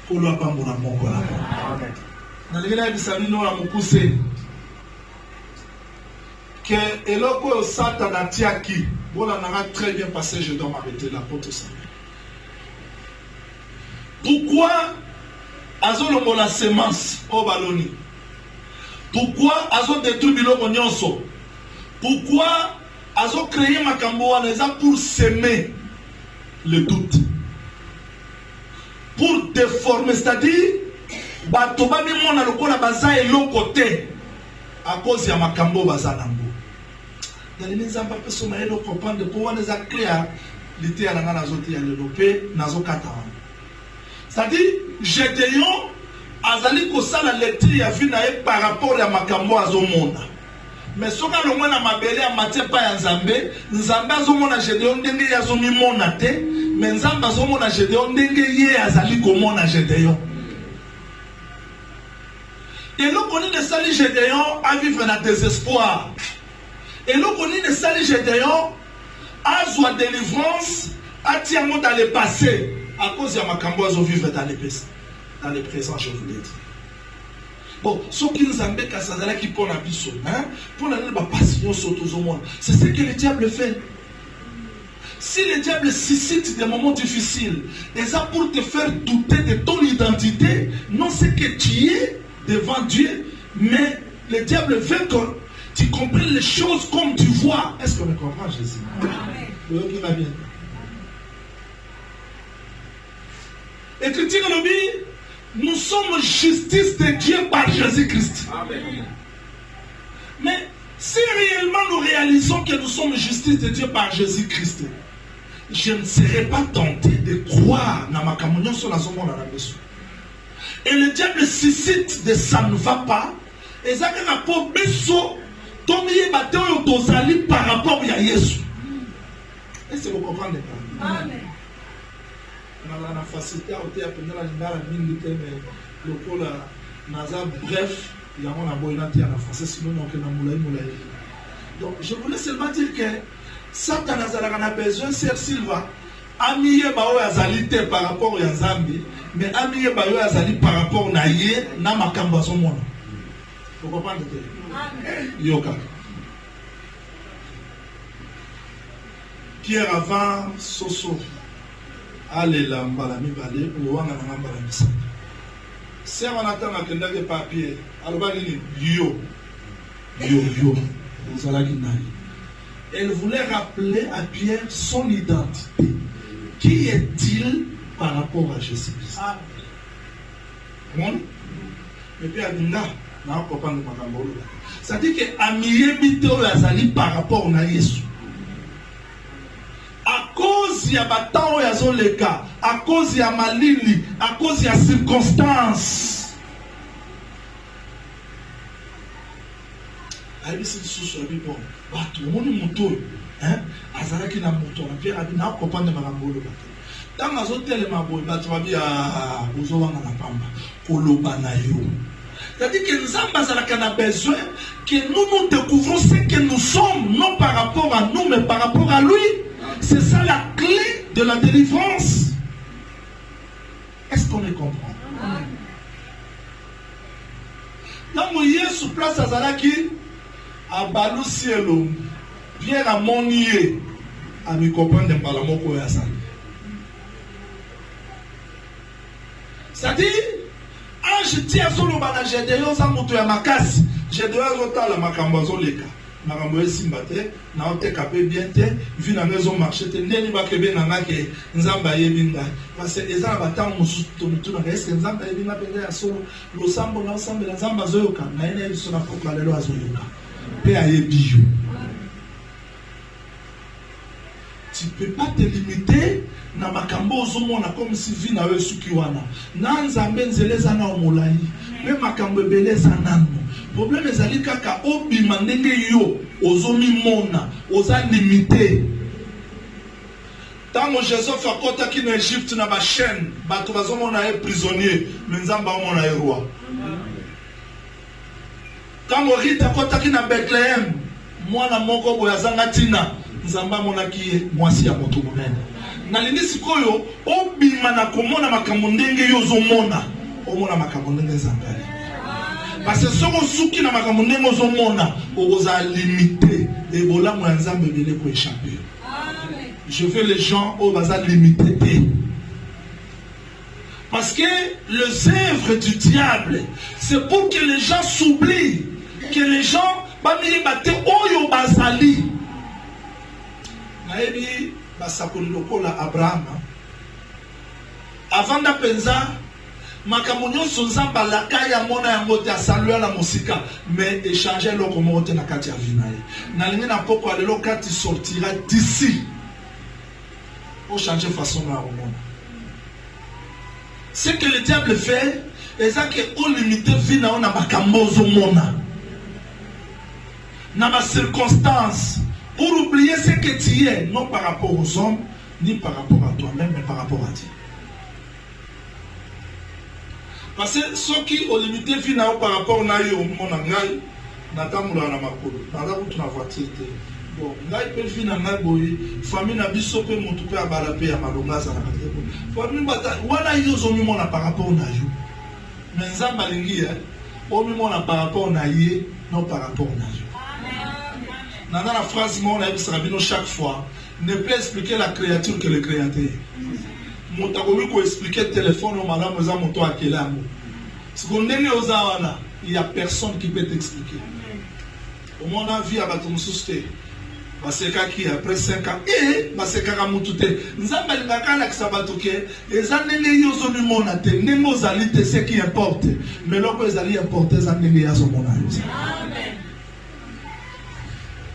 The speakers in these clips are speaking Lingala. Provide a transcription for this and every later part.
Kolo pambona moko la. Nalingana bisabino la mukuse. Que eloko Satan tiaki. Voilà, on a très bien passé, je dois m'arrêter là pour tout ça. Pourquoi azolongo la semence au baloni? Pourquoi azo détruit biloko nyonso? Pourquoi azo créé makambo wana pour semer le doute? Pour déformer, c'est-à-dire bato ba mi mona lokola baza eloko te à cause ya makambo baza nango. Dans les nzamba peso na elo comprendre pour wana za clair l'été à la nazote ya lelope nazo kata. C'est-à-dire Gédéon azali kosala lecture ya vie na par rapport à makambo azomona. Mais soka longo na mabele ya matie pa ya Nzambe, Nzambe azomona Gédéon ndenge ya zomi mona te, mais Nzambe azomona Gédéon ndenge ye azali komona Gédéon. Et l'on connaît de sali Gédéon a vivre dans désespoir. Et l'on connaît de sali Gédéon a joie délivrance a tiamo dans le passé à cause de makambo azo vivre dans le présent, je vous l'ai dit. Bon, ce qui nous embête à ça, c'est qui pour la biso, hein, pour la passion sur tout le monde. C'est ce que le diable fait. Si le diable suscite des moments difficiles, et ça pour te faire douter de ton identité, non c'est que tu es devant Dieu, mais le diable veut que tu comprennes les choses comme tu vois. Est-ce qu'on me comprend, Jésus? Oui, qui va bien. Et que tu le dis, nous sommes justice de Dieu par Jésus-Christ. Mais si réellement nous réalisons que nous sommes justice de Dieu par Jésus-Christ, je ne serai pas tenté de croire dans ma communion sur la zone de la maison. Et le diable suscite de ça ne va pas. Et ça n'a pas besoin de par rapport à Jésus. Est-ce que vous comprenez pas? Amen. On a la facilité à bref, il y a un boyauté à la française, sinon on a moulay. Donc je voulais seulement dire que Satan a besoin, Sir Silva, amiye bao azalité par rapport à Zambi, mais amiye bao azali par rapport à Naye, na makambo à son monde. Vous comprenez? Yoka. Pierre avant Soso. Allez là, mbala mi balé, ou wanga na mbala misa. Si on attend à que papier, alors yo, vous allez dire. Elle voulait rappeler à Pierre son identité. Qui est-il par rapport à Jésus-Christ? Et puis Adinda, n'a pas de makambo. Ça dit que Amiye Bito Yazali par rapport à Jésus. À cause il y a batao ya zoleka, à cause il y a malili, à cause il y a circonstances. Aïe c'est sous bon. Bah tout le monde moto, hein? Azalaki na moto, Pierre a dit na comprendre makambo. Dans les hôtels mabo, bah tu vas bien à Bozowanga na pamba, koloba na yo. C'est-à-dire que Nzamba a besoin que nous découvrons ce que nous sommes, non par rapport à nous, mais par rapport à lui. C'est ça la clé de la délivrance. Est-ce qu'on les comprend? Là, Moïse sous place à Zalaki, à Balou Cielo, Pierre à Monier, à me comprendre de Balamoko et à ça. C'est-à-dire, je tiens sur le banage, j'ai des gens à monter à ma casse, j'ai des gens à la macambazo leka. Makambo simbate na otekapé bien te vu na maison marché te ndeni bakebe na ngake Nzamba yebinga parce que ezala batang mususu to na est-ce que Nzamba yebinga pele aso lo sambo na ensemble na Nzamba zoyoka na ene so na pokla lelo azoyoka pe ayebiyo. Tu peux pas te limiter na makambo ozomona comme si vi na we sukiwana na Nzambe nzeleza na omolai me makambo beleza nanu. Problème ezali kaka obima ndenge yo ozomi mona oza limité. Tango Joseph akota ki na Egypte na ba chaîne bato bazomona e prisonnier mais Nzamba omona e roi. Tango Rita akota ki na Bethlehem mwana moko boya zanga tina Nzamba mona ki mwasi ya moto monene. nalingi sikoyo obima na komona makambo ndenge yo ozomona omona makambo ndenge Nzambe ali. Parce que soko suki na makambo ndenge ozomona okoza limité et bolamu ya Nzambe bele ko échapper. Je veux les gens au bazar limité. Parce que les œuvres du diable, c'est pour que les gens s'oublient, que les gens bamiri bate oyo bazali. Naebi basakoli lokola Abraham. Avant d'apenza makambo nyonso Nzambe alaka ya mona yango te asalua la mosika mais échanger loko moko te na kati ya vie na ye. Nalingi na poko alelo kati sortira d'ici. Pour changer façon na omona. Ce que le diable fait, c'est qu'il limite la vie dans makambo zomona. Dans ma circonstance, pour oublier ce que tu es, non par rapport aux hommes, ni par rapport à toi-même, mais par rapport à Dieu. Parce que ceux qui ont limité la vie par rapport à mon angai, n'attendent pas la makolo, n'attendent pas la voiture. Bon, là il peut finir na boy, famille na biso pe mutu pe abala pe ya malonga za na katebo. Famille bata wana yo zo mi mona par rapport na yo. Mais Nzambe alingi o mi mona par rapport na ye, non par rapport na yo. Amen. Dans la phrase mon na bisra bino chaque fois, ne peut expliquer la créature que le créateur. Motakomi ko expliquer téléphone au malamu za moto akela mo. Sikondene ozawana, il y a personne qui peut t'expliquer. Au monde a vie à baton susté. Baseka qui après 5 ans et baseka kamutute Nzambe ngakala kisabatoke ezanenge yozo ni mona te nemo zalite ce qui importe mais loko ezali importe zanenge yazo mona. Amen.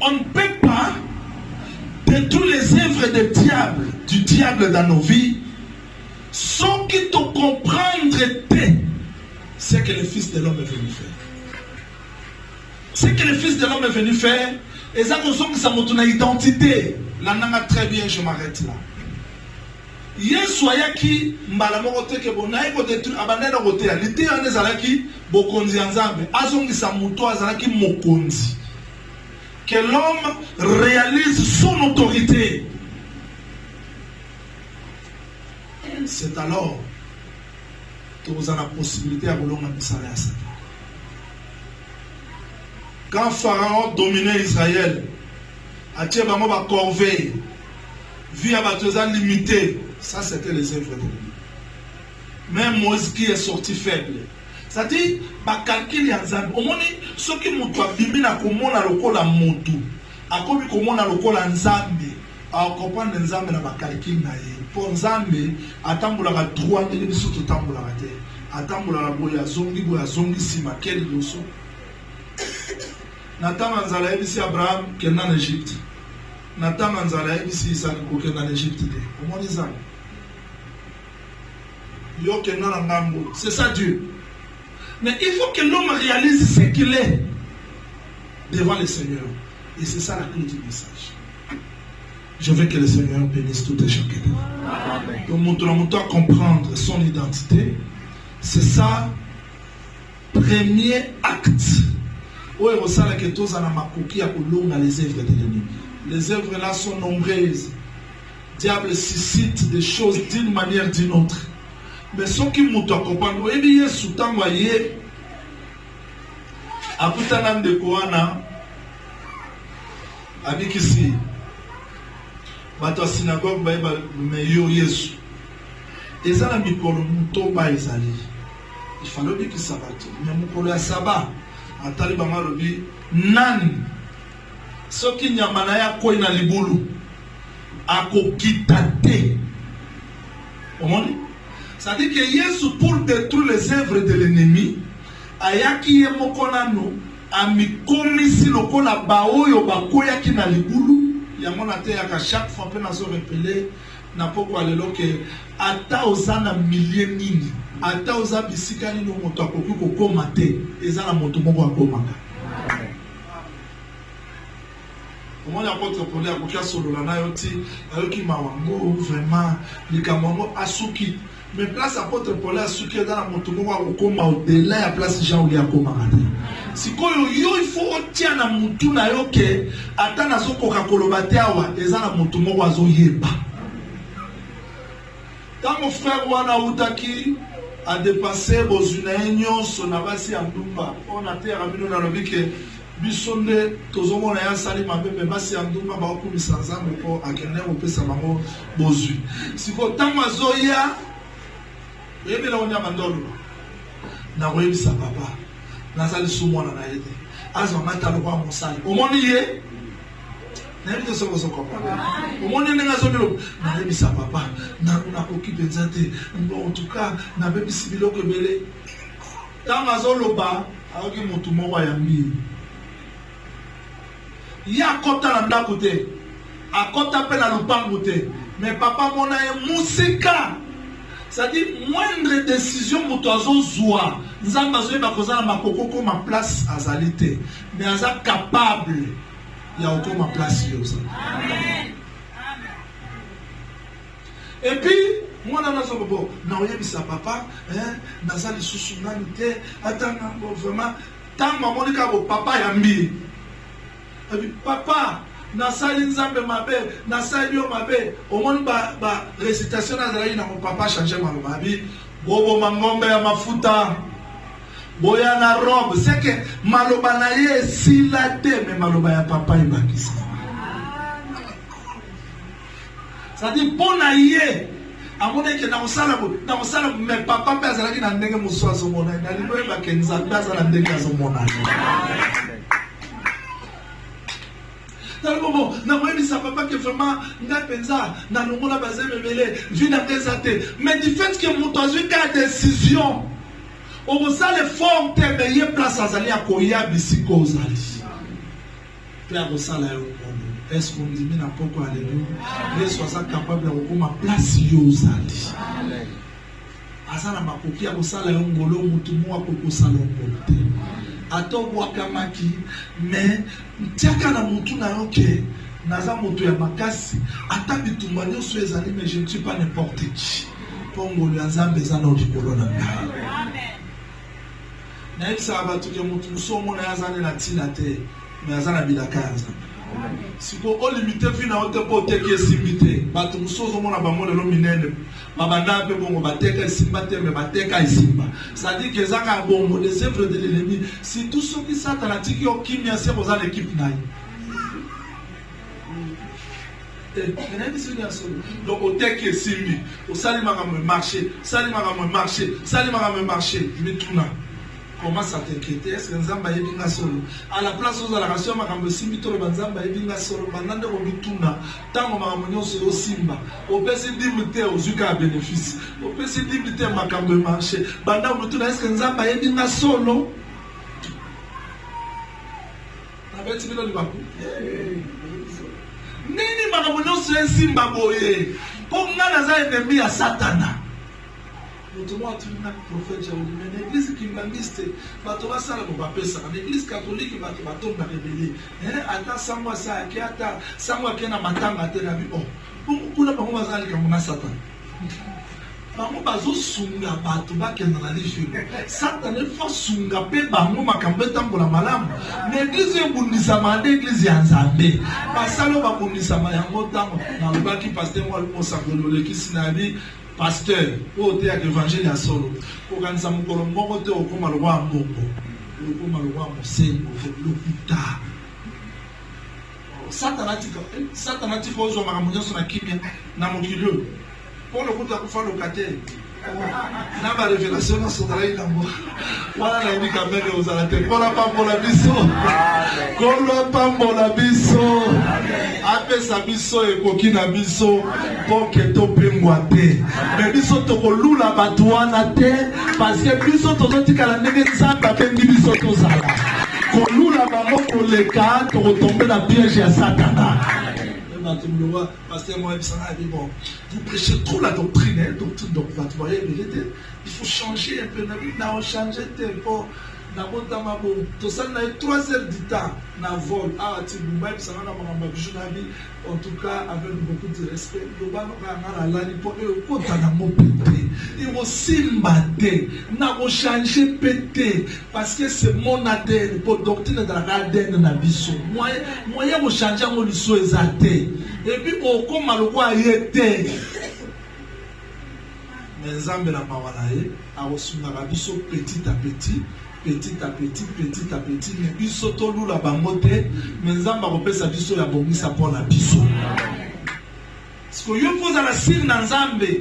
On ne peut pas détruire les œuvres du diable dans nos vies sans qu'il te comprendre ce que le Fils de l'homme est venu faire. Ce que le Fils de l'homme est venu faire, et ça qu'on sent que ça montre une identité. Là, très bien, je m'arrête là. Yesoyaki, mbalamote ke bonaï ko détruire abandana kote ya lité en ezalaki bokonzi Nzambe azongi sa muto azalaki mokonzi. Que l'homme réalise son autorité. C'est alors que vous avez la possibilité à vouloir misala à Satan. Quand Pharaon dominait Israël, a tiré ma corvée, vie à Batozan limité, ça c'était les œuvres de l'ennemi. Même Moïse qui est sorti faible. Ça dit, bah calcul y a Nzambe. Au moins, ceux qui m'ont pas bibi na comment na lokola motu, à quoi comment na lokola Nzambe, à comprendre Nzambe na ba calcul na ye. Pour Nzambe, attendre la droit de l'émission tout temps pour la rater. Attendre la boya zongi sima quel leçon. Nathan Manzala ici Abraham qui est en Égypte. Nathan Manzala ici Isaac qui est en Égypte. Comment dit ça? C'est ça Dieu. Mais il faut que l'homme réalise ce qu'il est devant le Seigneur. Et c'est ça la clé du message. Je veux que le Seigneur bénisse tout et chacun. Donc montrons à comprendre son identité. C'est ça premier acte. Oui, vous savez que tous en amakoki à les œuvres de l'ennemi. Les œuvres là sont nombreuses. Le diable suscite des choses d'une manière ou d'une autre. Mais ceux qui m'ont accompagné, vous voyez, sous temps, vous voyez, à Poutanam de Kouana, avec ici, bato synagogue, mais yo Yesu. Et ça, la mikolo, mouto ba ezali. Il fallait dire que ça va tout. Mais mouko ya sabbat. Atali bama lobi nani soki nyamana ya koi na libulu akokita te. Omoni? Ça dit que Yesu pour détruire les œuvres de l'ennemi ayaki ye moko nano amikomisi lokola baoyo bakoyaki na libulu yango na te yaka chaque fois pe nazo repeler na poko alelo ke ata ozana millier nini ata oza bisika nini moto akoki kokoma te eza na moto moko akomaka. Comment l'apôtre Paul a kokia solola na yo ti ayoki mawango vraiment likambo asuki mais place apôtre Paul asuki dans la moto moko akoma au-delà ya place Jean oli akomaka te. Sikoyo yo il faut otia na mutu na yo ke ata nazokoka koloba te awa eza na moto moko azoyeba. Quand mon frère Wana Outaki a dépassé Bozunaïnion, son avasi Andumba, on a terre à Mino Nalobique, Bissonde, Tozomo Naya Salim Abebe, Bassi Andumba, Baoku Missanzam, pour Akene, ou Pessamamo, Bozu. Si vous Tamazoya, et bien là on y a Mandolo, Naroye sa papa, Nazali Soumona Naïde, Azamata le roi Monsali, au monde y est. Au monde n'est pas zone na sa papa na occupé nzate en tout cas na bebi sibilo que belé tant azoloba aoki mutu moko ya mbi ya kota na ndako te akota pe na lupango te mais papa mona e musika c'est-à-dire moindre décision mutu azozwa nzamba zoyeba kozala makoko ko ma place azalité mais aza capable. Il y a encore ma place. Amen. Et puis, moi, dans notre bobo, n'a papa, n'a les sous-sunanité, attends, vraiment, tant maman dit que papa yambi. Et puis, papa, n'a sali nzambe mabe, n'a sali yo mabe, au moins, récitation n'a mon papa changé ma mabi, bobo mangombe ya mafuta. Boya na robe, c'est que maloba na ye si la te mais maloba ya papa ibakisa. Ça dit bon na ye amone ke na osala mais papa pe azalaki na ndenge muso azomona na libo e bakenza bazala ndenge azomona. Bon, na moi ça papa que vraiment nga penza na longola bazeme belé vina pesate mais du fait que motozo ka décision on va les formes mais il y a place à Zali à Koya Bisiko Zali. Père Osala est-ce qu'on dit mais n'importe quoi alléluia. Les soient capables de reprendre ma place yo Zali. Azala makoki ya Osala ngolo mutu mo akoko sala ngolo. Ato wakamaki mais tiaka na mutu na yoke naza mutu ya makasi ata bitumba nyoso ezali mais je ne suis pas n'importe qui. Pongo ya Nzambe za na likolo na nga. Na isa abatu ke mutu musomo na yazane na tina te mais yazana bilaka yanza siko o limite fina ote po teke simite batu musozo mona ba mona lo minene mabanda pe bongo bateka simba te mais bateka isimba ça dit que zaka bongo les œuvres de l'ennemi si tout ce qui satanatiki o kimia c'est pour l'équipe naï donc au teke simbi au salimaka me marcher mais tout na comment ça t'inquiète est-ce que nzamba yebinga solo à la place aux allocations makambo simbi to le nzamba yebinga solo banande ko bituna tango makambo nyonso yo simba au pesi dimité aux uka bénéfice au pesi dimité makambo marché banda mutuna est-ce que nzamba yebinga solo abeti bilo libaku nini makambo nyonso yo simba boye ko ngana za ennemi ya satana. Prophète mais l'église qui m'angiste, Batoba Sala Bapesa, l'église catholique Batoba na rebelle. Ata Samwa Sa, Kiata, Samwa Kena Matanga Telabi. Oh, pour la Pamoma Zali Kamuna Satan. Maman Bazo Sunga Batoba Kena Lifi. Satan est fort Sunga Pe Bango Makambeta pour la malam. L'église est Bundisama, l'église est Anzambe. Pasalo Babundisama Yangotam, dans le bas qui pasteur moi le mot Sakolo, qui s'inabi. Pasteur, au théâtre évangile à solo, au Gansa Mokolo Mokote, au Komalwa Moko, au Komalwa Mosengo, au Lukuta. Satanatique aux hommes à Mounia sur la Kimia, Namokilo. Pour le coup de la Koufa locataire. N'a pas révélation dans son travail d'amour. Voilà la unique amène aux alatés. Voilà pas pour la biso. Voilà pas pour la biso. Après sa biso et coquine biso. Pour que tu penguate. Mais biso toko lula batouana te. Parce que biso tozo tika nege santa pendi biso tozala. Kolula bango koleka to retomber dans piège à Satana. Pasteur Moïse a dit bon, vous prêchez trop la doctrine, doctrine dogmatique. Vous voyez, il faut changer un peu. Nous avons changé de tempo. Nous avons tout ça, 3 heures du temps, dans le vol. En tout cas, avec beaucoup de respect, nous avons changé nous avons changé pété parce que c'est mon adèle pour doctrine de la garden de Nabiso. Moi, je change mon issue exalté. Et puis, on comme le roi y était. mais nzambe na mawana ye akosunga biso petit à petit mais biso tolula bango te mais nzambe akopesa biso ya bongisa mpona biso parce que yo kozala siri na nzambe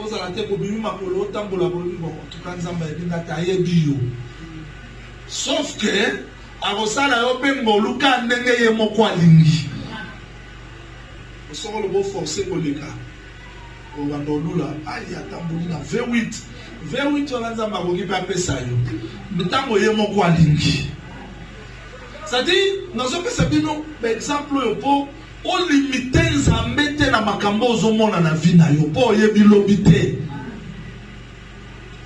ozala te kobimi makolo otambola kolobi bon tuka nzambe ayebinga te ayebi yo sauf que akosala yo mpe ngoluka ndenge ye moko alingi osoko lobo force koleka obanda olula ali atamboli na V8 wana nzambe akoki mpe apesa yo ntango ye moko alingi c'est-à-dire nazopesa bino baexemple oyo mpo olimite nzambe te na makambo ozomona na vi na yo mpo oyebi lobi te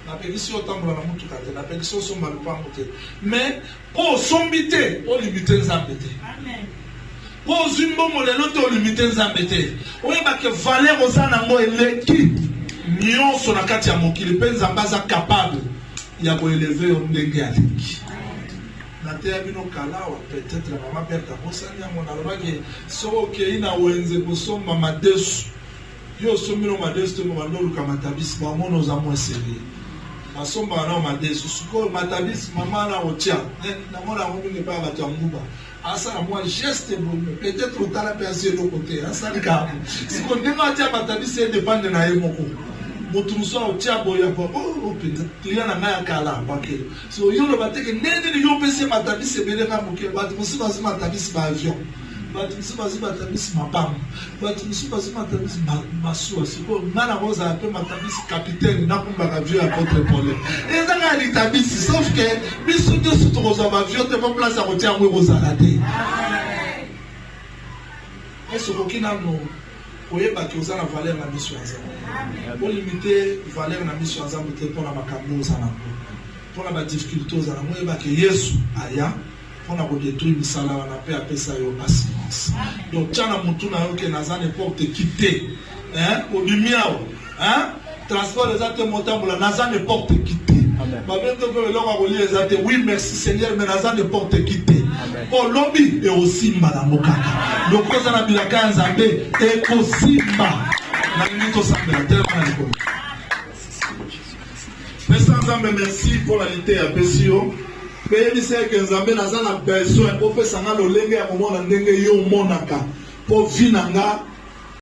napekisi otambola na mutuka te napekisi osomba lupango te mais mpo osombi te olimite nzambe te mpo ozwi mbongo lelo te olimite nzambe te oyebake valer oza nango eleki nyonso na kati ya mokili mpe nzambe aza capable ya koeleve yo ndenge alingi nateya bino kalawa peut-être mama berta mosani yango nalobaki soko okei na wenze kosomba madesu yo osombi no madesu te mobanda oluka matabisi bamona oza mwa serie basombaka nao madesu sikoyo matabisi mama na otia namona yango mingi mpe ya bato ya nguba asala mwa geste boye peut-être otala mpe asi eloko te asalika siko ndenge atia matabisi edepande na ye moko motu mosu aotia boya mpenza client na ngai ya kala bakele so yo loba teke ndenge nini yo opesi matabisi ebele ngai mokele bato mosusu bazwi matabisi baavion bato mosusu bazwi matabisi mapamba bato mosusu bazwi matabisi masuwa sikoyo ngai nango ozala mpe matabisi capitaine nakumbaka avion ya contre problème eza ngai ya litabisi sauf ke biso nyonso tokozwa baavion te po place ya kotia yango ekozala te esokoki nano oyebaki oza na valeur na miso ya nzambe olimite valeur na miso ya nzambe te mpona makambo oza nango mpona badifficulté oza nango oyebaki yesu aya mpona kodétruire misala wana mpe apesa yo assurance donc tia na motu na yo ke naza n'importe qui te obimi awa transport eza te motambola naza n'importe qui te babenge mpe eloko akolia eza te oui merci seigneur mais naza n'importe qui te mpo lobi ekosimba nango kaka loko oza na bilaka ya nzambe ekosimba nalingi tosambela telema na likolo pesa nzambe merci mpo na lite apesi yo mpe yebisa eke nzambe naza na besoin opesanga lolenge ya komona ndenge yo omonaka mpo vi na nga